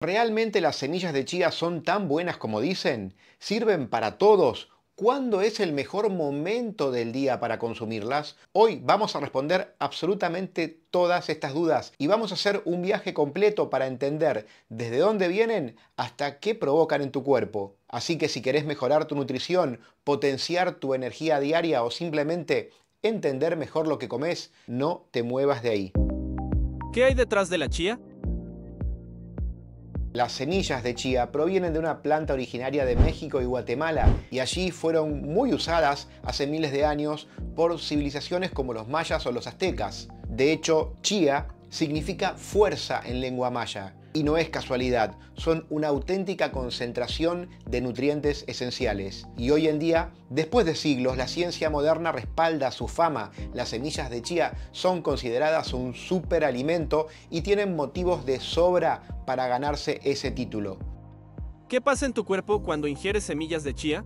¿Realmente las semillas de chía son tan buenas como dicen? ¿Sirven para todos? ¿Cuándo es el mejor momento del día para consumirlas? Hoy vamos a responder absolutamente todas estas dudas y vamos a hacer un viaje completo para entender desde dónde vienen hasta qué provocan en tu cuerpo. Así que si querés mejorar tu nutrición, potenciar tu energía diaria o simplemente entender mejor lo que comes, no te muevas de ahí. ¿Qué hay detrás de la chía? Las semillas de chía provienen de una planta originaria de México y Guatemala y allí fueron muy usadas hace miles de años por civilizaciones como los mayas o los aztecas. De hecho, chía significa fuerza en lengua maya y no es casualidad, son una auténtica concentración de nutrientes esenciales. Y hoy en día, después de siglos, la ciencia moderna respalda su fama. Las semillas de chía son consideradas un superalimento y tienen motivos de sobra para ganarse ese título. ¿Qué pasa en tu cuerpo cuando ingieres semillas de chía?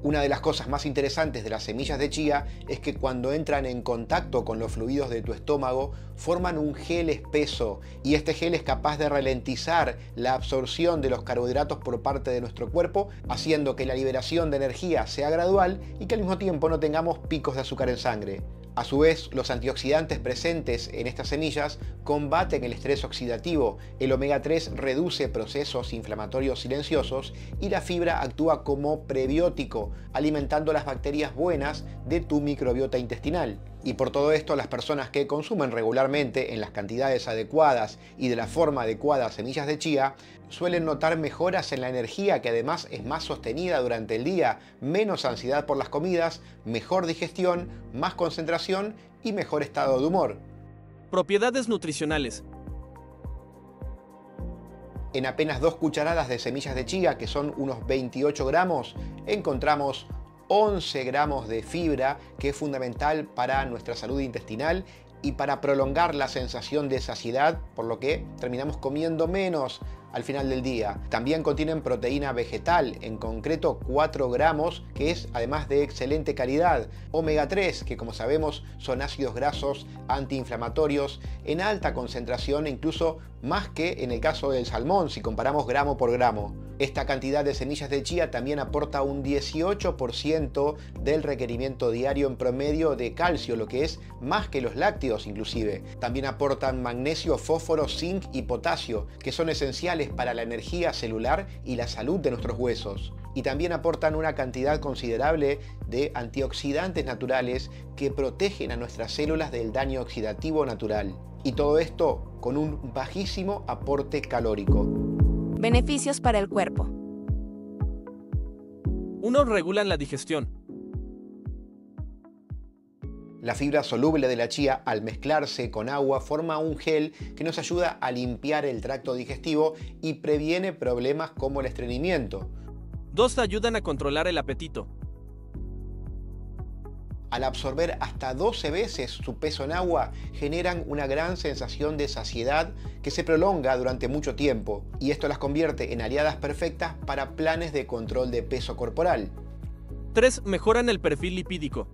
Una de las cosas más interesantes de las semillas de chía es que cuando entran en contacto con los fluidos de tu estómago forman un gel espeso y este gel es capaz de ralentizar la absorción de los carbohidratos por parte de nuestro cuerpo, haciendo que la liberación de energía sea gradual y que al mismo tiempo no tengamos picos de azúcar en sangre. A su vez, los antioxidantes presentes en estas semillas combaten el estrés oxidativo, el omega 3 reduce procesos inflamatorios silenciosos y la fibra actúa como prebiótico, alimentando las bacterias buenas de tu microbiota intestinal. Y por todo esto, las personas que consumen regularmente en las cantidades adecuadas y de la forma adecuada semillas de chía suelen notar mejoras en la energía, que además es más sostenida durante el día, menos ansiedad por las comidas, mejor digestión, más concentración y mejor estado de humor. Propiedades nutricionales. En apenas 2 cucharadas de semillas de chía, que son unos 28 gramos, encontramos 11 gramos de fibra, que es fundamental para nuestra salud intestinal y para prolongar la sensación de saciedad, por lo que terminamos comiendo menos al final del día. También contienen proteína vegetal, en concreto 4 gramos, que es además de excelente calidad. Omega 3, que como sabemos son ácidos grasos antiinflamatorios en alta concentración, incluso más que en el caso del salmón si comparamos gramo por gramo. Esta cantidad de semillas de chía también aporta un 18% del requerimiento diario en promedio de calcio, lo que es más que los lácteos inclusive. También aportan magnesio, fósforo, zinc y potasio, que son esenciales para la energía celular y la salud de nuestros huesos. Y también aportan una cantidad considerable de antioxidantes naturales que protegen a nuestras células del daño oxidativo natural. Y todo esto con un bajísimo aporte calórico. Beneficios para el cuerpo. 1. Regulan la digestión. La fibra soluble de la chía, al mezclarse con agua, forma un gel que nos ayuda a limpiar el tracto digestivo y previene problemas como el estreñimiento. 2. Ayudan a controlar el apetito. Al absorber hasta 12 veces su peso en agua, generan una gran sensación de saciedad que se prolonga durante mucho tiempo, y esto las convierte en aliadas perfectas para planes de control de peso corporal. 3. Mejoran el perfil lipídico.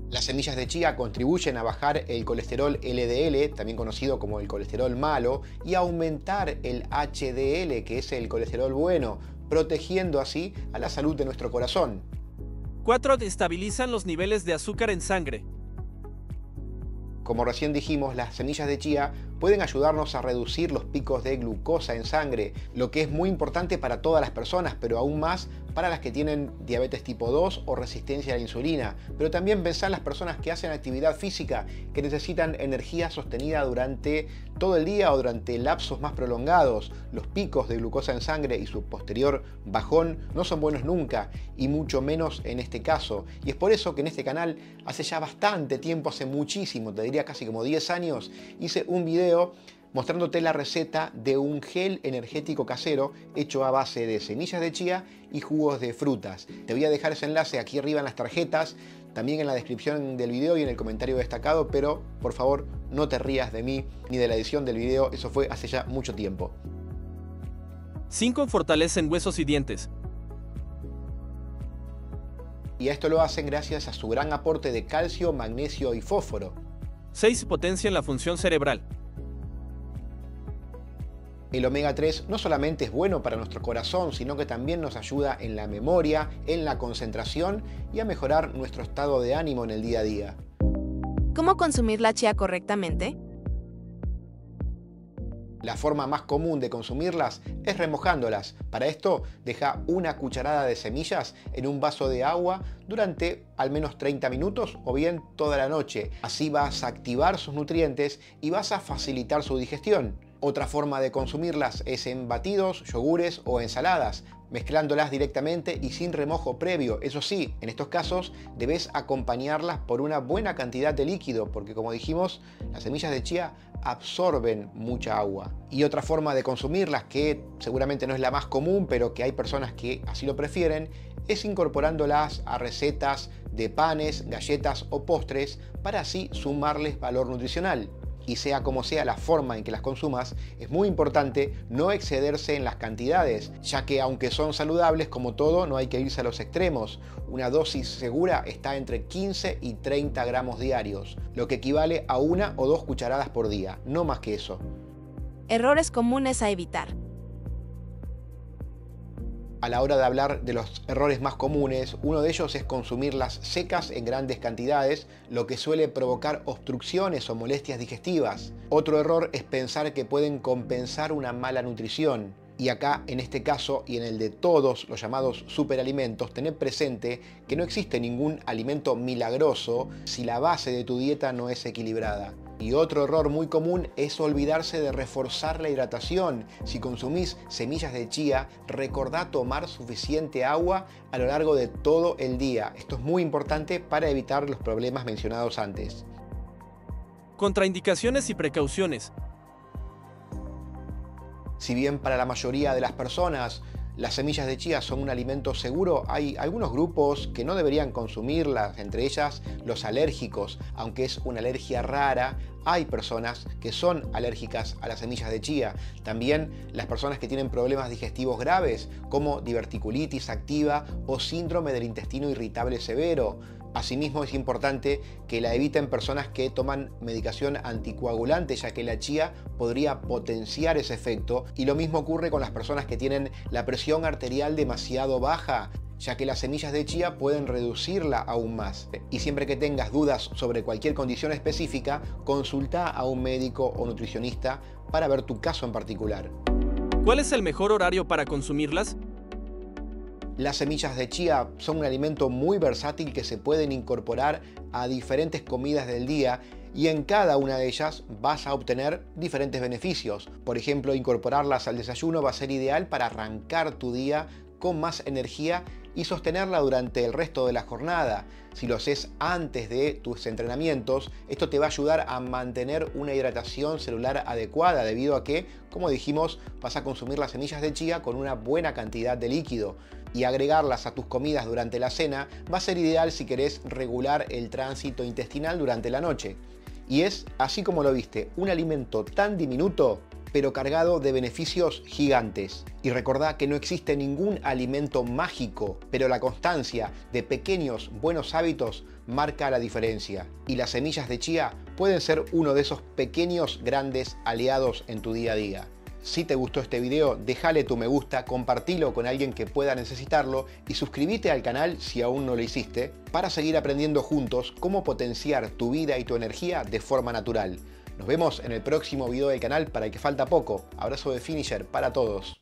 Las semillas de chía contribuyen a bajar el colesterol LDL, también conocido como el colesterol malo, y a aumentar el HDL, que es el colesterol bueno, protegiendo así a la salud de nuestro corazón. 4. Estabilizan los niveles de azúcar en sangre. Como recién dijimos, las semillas de chía pueden ayudarnos a reducir los picos de glucosa en sangre, lo que es muy importante para todas las personas, pero aún más para las que tienen diabetes tipo 2 o resistencia a la insulina. Pero también pensar en las personas que hacen actividad física, que necesitan energía sostenida durante todo el día o durante lapsos más prolongados. Los picos de glucosa en sangre y su posterior bajón no son buenos nunca, y mucho menos en este caso. Y es por eso que en este canal, hace ya bastante tiempo, hace muchísimo, te diría casi como 10 años, hice un video mostrándote la receta de un gel energético casero hecho a base de semillas de chía y jugos de frutas. Te voy a dejar ese enlace aquí arriba en las tarjetas, también en la descripción del video y en el comentario destacado, pero por favor no te rías de mí ni de la edición del video, eso fue hace ya mucho tiempo. 5. Fortalecen huesos y dientes. Y esto lo hacen gracias a su gran aporte de calcio, magnesio y fósforo. 6. Potencian la función cerebral. El omega 3 no solamente es bueno para nuestro corazón, sino que también nos ayuda en la memoria, en la concentración y a mejorar nuestro estado de ánimo en el día a día. ¿Cómo consumir la chía correctamente? La forma más común de consumirlas es remojándolas. Para esto, deja una cucharada de semillas en un vaso de agua durante al menos 30 minutos o bien toda la noche. Así vas a activar sus nutrientes y vas a facilitar su digestión. Otra forma de consumirlas es en batidos, yogures o ensaladas, mezclándolas directamente y sin remojo previo. Eso sí, en estos casos debes acompañarlas por una buena cantidad de líquido, porque como dijimos, las semillas de chía absorben mucha agua. Y otra forma de consumirlas, que seguramente no es la más común, pero que hay personas que así lo prefieren, es incorporándolas a recetas de panes, galletas o postres para así sumarles valor nutricional. Y sea como sea la forma en que las consumas, es muy importante no excederse en las cantidades, ya que aunque son saludables, como todo, no hay que irse a los extremos. Una dosis segura está entre 15 y 30 gramos diarios, lo que equivale a 1 o 2 cucharadas por día, no más que eso. Errores comunes a evitar. A la hora de hablar de los errores más comunes, uno de ellos es consumirlas secas en grandes cantidades, lo que suele provocar obstrucciones o molestias digestivas. Otro error es pensar que pueden compensar una mala nutrición. Y acá, en este caso y en el de todos los llamados superalimentos, tened presente que no existe ningún alimento milagroso si la base de tu dieta no es equilibrada. Y otro error muy común es olvidarse de reforzar la hidratación. Si consumís semillas de chía, recordá tomar suficiente agua a lo largo de todo el día. Esto es muy importante para evitar los problemas mencionados antes. Contraindicaciones y precauciones. Si bien para la mayoría de las personas las semillas de chía son un alimento seguro, hay algunos grupos que no deberían consumirlas, entre ellas los alérgicos. Aunque es una alergia rara, hay personas que son alérgicas a las semillas de chía. También las personas que tienen problemas digestivos graves, como diverticulitis activa o síndrome del intestino irritable severo. Asimismo, es importante que la eviten personas que toman medicación anticoagulante, ya que la chía podría potenciar ese efecto. Y lo mismo ocurre con las personas que tienen la presión arterial demasiado baja, ya que las semillas de chía pueden reducirla aún más. Y siempre que tengas dudas sobre cualquier condición específica, consulta a un médico o nutricionista para ver tu caso en particular. ¿Cuál es el mejor horario para consumirlas? Las semillas de chía son un alimento muy versátil que se pueden incorporar a diferentes comidas del día y en cada una de ellas vas a obtener diferentes beneficios. Por ejemplo, incorporarlas al desayuno va a ser ideal para arrancar tu día con más energía y sostenerla durante el resto de la jornada. Si lo haces antes de tus entrenamientos, esto te va a ayudar a mantener una hidratación celular adecuada, debido a que, como dijimos, vas a consumir las semillas de chía con una buena cantidad de líquido. Y agregarlas a tus comidas durante la cena va a ser ideal si querés regular el tránsito intestinal durante la noche. Y es, así como lo viste, un alimento tan diminuto, pero cargado de beneficios gigantes. Y recordá que no existe ningún alimento mágico, pero la constancia de pequeños buenos hábitos marca la diferencia. Y las semillas de chía pueden ser uno de esos pequeños grandes aliados en tu día a día. Si te gustó este video, déjale tu me gusta, compartilo con alguien que pueda necesitarlo y suscríbete al canal si aún no lo hiciste, para seguir aprendiendo juntos cómo potenciar tu vida y tu energía de forma natural. Nos vemos en el próximo video del canal para el que falta poco. Abrazo de Finisher para todos.